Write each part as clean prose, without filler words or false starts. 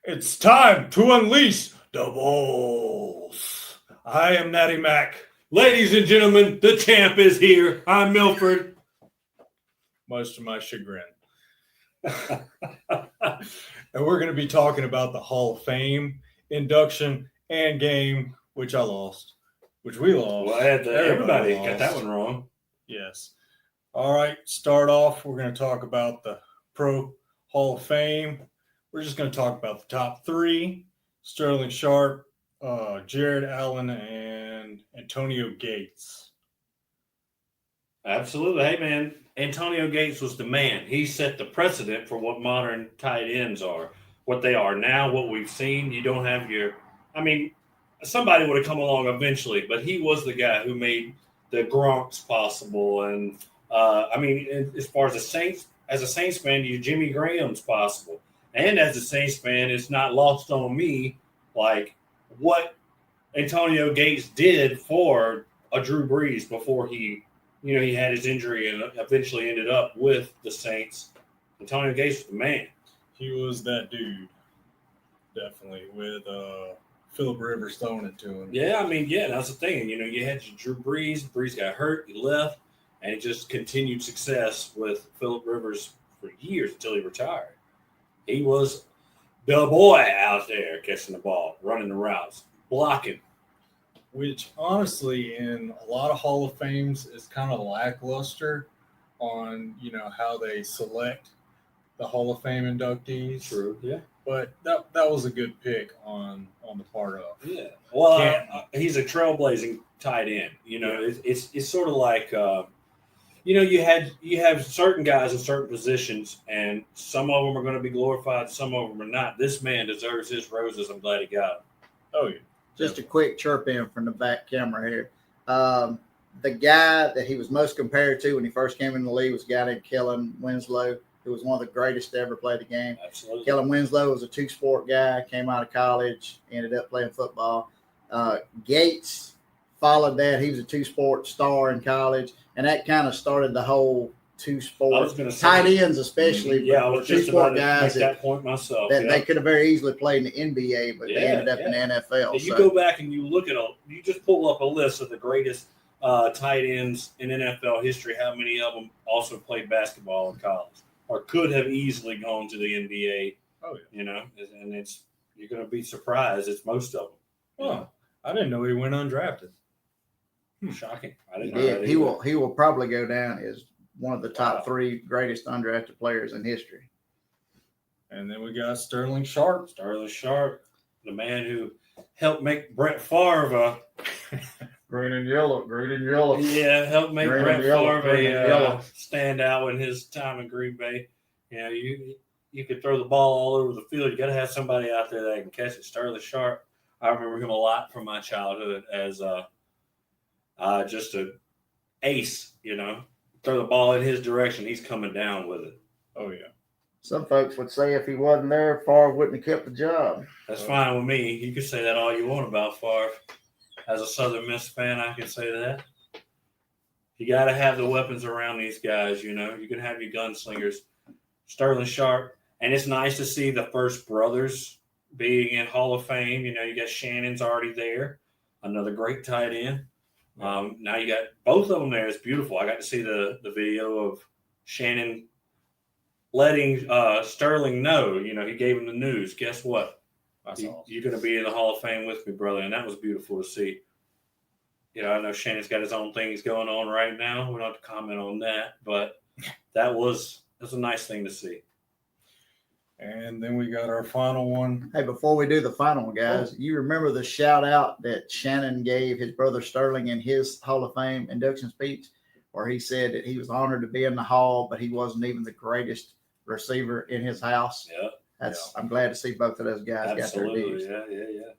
It's time to unleash the Ballz. I am Natty Mac. Ladies and gentlemen, the champ is here. I'm Milford. Much to my chagrin. And we're going to be talking about the Hall of Fame induction and game, which we lost. Well, everybody got that one wrong. Yes. All right, start off. We're going to talk about the Pro Hall of Fame. We're just going to talk about the top three: Sterling Sharpe, Jared Allen, and Antonio Gates. Absolutely. Hey, man, Antonio Gates was the man. He set the precedent for what modern tight ends are, what they are now, what we've seen. You don't have somebody would have come along eventually, but he was the guy who made the Gronks possible. And, as far as a Saints fan, Jimmy Graham's possible. And as a Saints fan, it's not lost on me, like, what Antonio Gates did for a Drew Brees before he had his injury and eventually ended up with the Saints. Antonio Gates was the man. He was that dude, definitely, with Phillip Rivers throwing it to him. Yeah, that's the thing. You had your Drew Brees. Brees got hurt, he left, and it just continued success with Phillip Rivers for years until he retired. He was the boy out there catching the ball, running the routes, blocking. Which, honestly, in a lot of Hall of Fames is kind of lackluster on, how they select the Hall of Fame inductees. True, yeah. But that was a good pick on the part of. Yeah. Well, he's a trailblazing tight end. It's sort of like you have certain guys in certain positions, and some of them are going to be glorified, some of them are not. This man deserves his roses. I'm glad he got them. Oh, yeah. Just a quick chirp in from the back camera here. The guy that he was most compared to when he first came in the league was a guy named Kellen Winslow, who was one of the greatest to ever play the game. Absolutely. Kellen Winslow was a two-sport guy, came out of college, ended up playing football. Gates followed that. He was a two-sport star in college, and that kind of started the whole two-sport tight ends, especially. Yeah, I was just about to make that point myself. That they could have very easily played in the NBA, but they ended up in the NFL. If you go back and you look at you just pull up a list of the greatest tight ends in NFL history. How many of them also played basketball in college, or could have easily gone to the NBA? Oh yeah. And you're going to be surprised. It's most of them. Well, I didn't know he went undrafted. Shocking. I He didn't know did. that He will probably go down as one of the top three greatest undrafted players in history. And then we got Sterling Sharpe. Sterling Sharpe, the man who helped make Brett Favre Green and yellow. Yeah, helped make Brett Favre stand out in his time in Green Bay. You could throw the ball all over the field. You got to have somebody out there that can catch it. Sterling Sharpe, I remember him a lot from my childhood as just an ace. Throw the ball in his direction, he's coming down with it. Oh yeah. Some folks would say if he wasn't there, Favre wouldn't have kept the job. That's fine with me. You can say that all you want about Favre. As a Southern Miss fan, I can say that. You got to have the weapons around these guys, You can have your gunslingers. Sterling Sharpe. And it's nice to see the first brothers being in Hall of Fame. You got Shannon's already there. Another great tight end. Now you got both of them there. It's beautiful. I got to see the video of Shannon letting Sterling know. He gave him the news. Guess what? You're going to be in the Hall of Fame with me, brother. And that was beautiful to see. I know Shannon's got his own things going on right now. We don't have to comment on that, but that was a nice thing to see. And then we got our final one. Hey, before we do the final one, guys, you remember the shout out that Shannon gave his brother Sterling in his Hall of Fame induction speech, where he said that he was honored to be in the Hall, but he wasn't even the greatest receiver in his house. Yeah. I'm glad to see both of those guys got their dues. Yeah.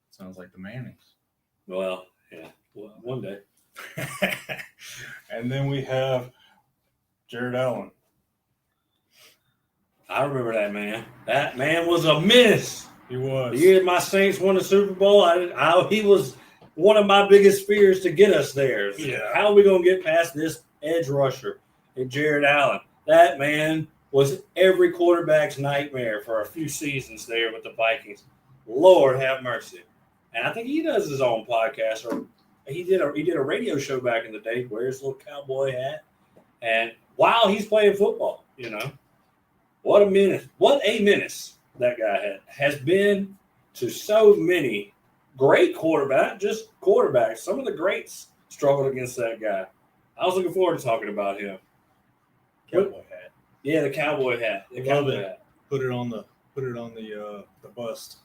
Sounds like the Mannings. Well, yeah. Well, one day. And then we have Jared Allen. I remember that man. That man was a menace. He was. The year my Saints won the Super Bowl, he was one of my biggest fears to get us there. Yeah. How are we going to get past this edge rusher and Jared Allen? That man was every quarterback's nightmare for a few seasons there with the Vikings. Lord have mercy. And I think he does his own podcast, or he did a radio show back in the day, wears his little cowboy hat. And while he's playing football, what a menace that guy has been to so many great quarterbacks, just quarterbacks. Some of the greats struggled against that guy. I was looking forward to talking about him. Cowboy hat. Yeah, the cowboy hat. The cowboy hat. Put it on the bust.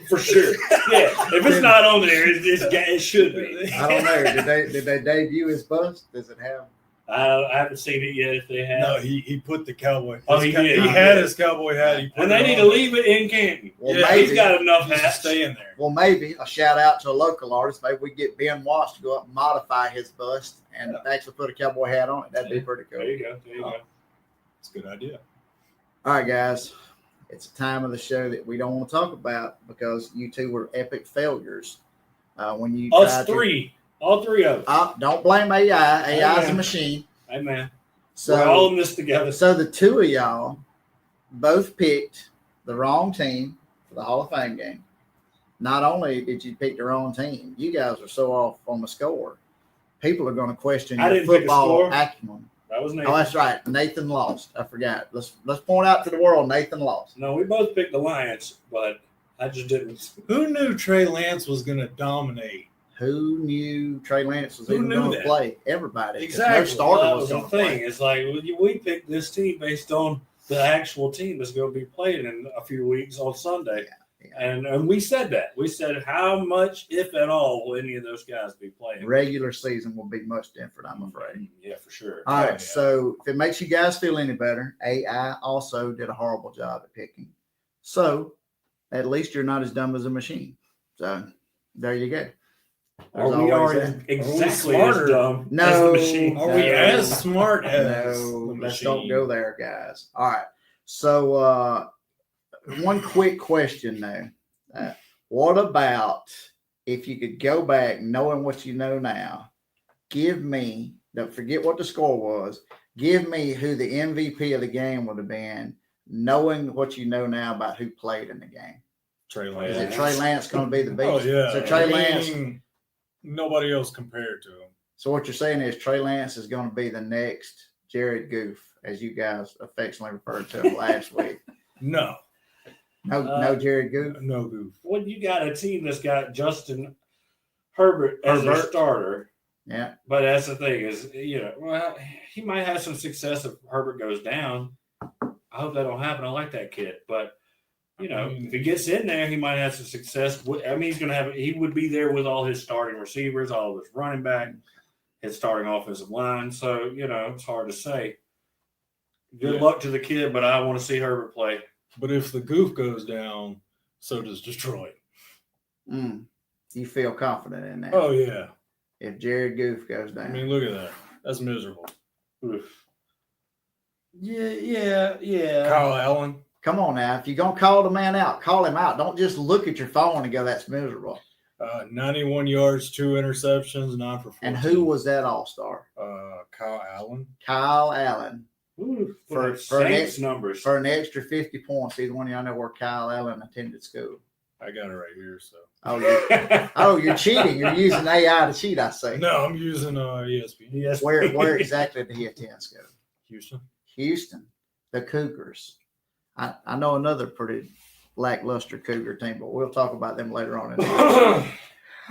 For sure. Yeah, if it's not on there, it should be. I don't know. Did they debut his bust? Does it have? I haven't seen it yet. If they have, no, he put the cowboy. Oh, he did. He had his cowboy hat. And they need to leave it in Canton. Well, yeah, maybe. He's got enough Just hats. stay in there. Well, maybe a shout out to a local artist. Maybe we get Ben Watts to go up and modify his bust and actually put a cowboy hat on it. That'd be pretty cool. There you go. It's a good idea. All right, guys. It's a time of the show that we don't want to talk about because you two were epic failures. When you Us three. All three of us. Don't blame AI. AI is a machine. Hey, man. So, we're all in this together. So the two of y'all both picked the wrong team for the Hall of Fame game. Not only did you pick the wrong team, you guys are so off on the score. People are going to question your football acumen. That was Nathan. Oh, that's right. Nathan lost. I forgot. Let's point out to the world Nathan lost. No, we both picked the Lions, but I just didn't. Who knew Trey Lance was going to dominate? Who knew Trey Lance was even going to play? Everybody. Exactly. No starter that was was the going to thing. play. It's like we picked this team based on the actual team that's going to be playing in a few weeks on Sunday. Yeah. And we said that. We said how much, if at all, will any of those guys be playing? Regular season will be much different, I'm afraid. Yeah, for sure. All right, so if it makes you guys feel any better, AI also did a horrible job at picking. So at least you're not as dumb as a machine. So there you go. Are we already exactly as dumb as the machine? Are we as smart as the let's machine? don't go there, guys. All right. So one quick question now. What about if you could go back knowing what you know now, give me, don't forget what the score was, give me who the MVP of the game would have been, knowing what you know now about who played in the game. Trey Lance. Is it Trey Lance going to be the beast? Oh, yeah. So Trey Lance. Nobody else compared to him. So what you're saying is Trey Lance is going to be the next Jared Goof, as you guys affectionately referred to him last week. No Jared Goof. No Goof. Well, you got a team that's got Justin Herbert as their starter. Yeah. But that's the thing is, well, he might have some success if Herbert goes down. I hope that don't happen. I like that kid. But, if he gets in there, he might have some success. I mean, he would be there with all his starting receivers, all of his running back, his starting offensive line. So, it's hard to say. Good luck to the kid, but I want to see Herbert play. But if the Goof goes down, so does Detroit. You feel confident in that? Oh, yeah. If Jared Goof goes down. I mean, look at that. That's miserable. Oof. Yeah. Kyle Allen. Come on now. If you're going to call the man out, call him out. Don't just look at your phone and go, that's miserable. 91 yards, 2 interceptions, 9 for 14. And who was that all-star? Kyle Allen. Kyle Allen. Ooh, For numbers. For an extra 50 points. Either one of y'all know where Kyle Allen attended school. I got it right here. So. You're cheating. You're using AI to cheat, I say. No, I'm using ESPN. Yes. Where exactly did he attend school? Houston. The Cougars. I know another pretty lackluster Cougar team, but we'll talk about them later on.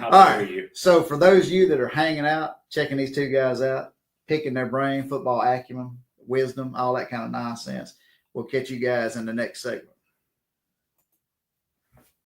All right. So for those of you that are hanging out, checking these two guys out, picking their brain, football acumen, wisdom, all that kind of nonsense, we'll catch you guys in the next segment.